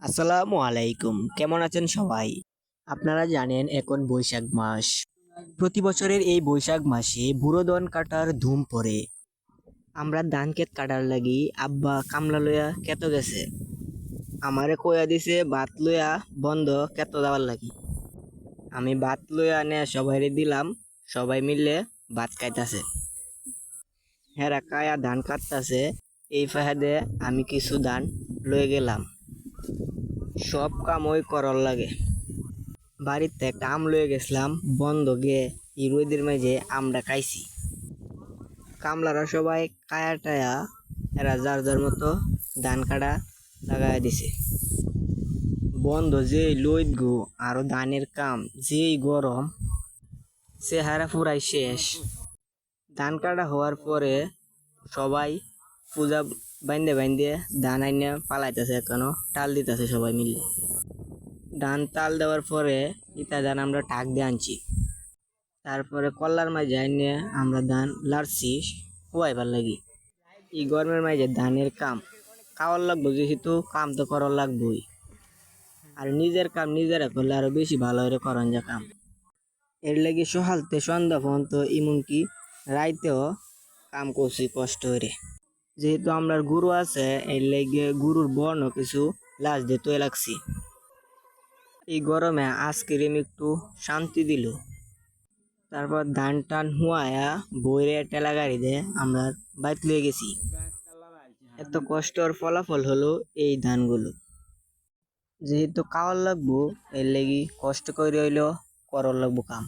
আসসালামু আলাইকুম, কেমন আছেন সবাই? আপনারা জানেন এখন বৈশাখ মাস। প্রতি বছরের এই বৈশাখ মাসে বুড়ো ধান কাটার ধুম পড়ে। আমরা ধান ক্ষেত কাটার লাগি আব্বা কামলা লইয়া কেত গেছে। আমারে কইয়া দিছে ভাত লইয়া বন্ধ কেত যাওয়ার লাগি। আমি ভাত লইয়া আনে সবাইরে দিলাম, সবাই মিলে ভাত খাইতাছে। হেরা কায়া ধান কাটতাছে, এই ফাহাদে আমি কিছু ধান লয়ে গেলাম। সব কাম ওই করর লাগে। বাড়িতে একটা আম লয়ে গেছিলাম, বন্ধ গিয়ে এই রোদের মাঝে আমরা খাইছি। কামলারা সবাই কায়া টায়া এরা যার যার মতো ধান কাটা লাগাই দিছে। বন্ধ যেই লইত গো, আরো ধানের কাম যেই গরম, চেহারা পুরাই শেষ। ধান কাটা হওয়ার পরে সবাই পূজা বাইন্দে বাইন্দে ধান আইনে পালাইতেছে, এখনো টাল দিতেছে সবাই মিলে। ধান তাল দেওয়ার পরে ইতা ধান আমরা টাক দিয়ে আনছি। তারপরে কল্লার মাঝে আইনে আমরা ধান লাড়ছি খুয়াইবার লাগি। এই গরমের মাঝে ধানের কাম খাওয়ার লাগবো, যেহেতু কাম তো করার লাগবোই। আর নিজের কাম নিজেরা করলে আরো বেশি ভালো করে করন যা কাম। এর লাগি সহালতে সন্ধ্যা পর্যন্ত এমনকি রাইতেও কাম করছি কষ্ট করে। যেহেতু আমরা গুরু আছে, এর লেগে গুরুর বর্ণ কিছু লাশ দিয়ে তৈরি লাগছি। এই গরমে আইসক্রিম একটু শান্তি দিল। তারপর ধান টান হুয়ায়া বইরে টেলা গাড়িতে আমরা বাইক লয়ে গেছি। এত কষ্টর ফলাফল হলো এই ধানগুলো। যেহেতু খাওয়ার লাগবো, এর লেগে কষ্ট করে হইলেও করর লাগবো কাম।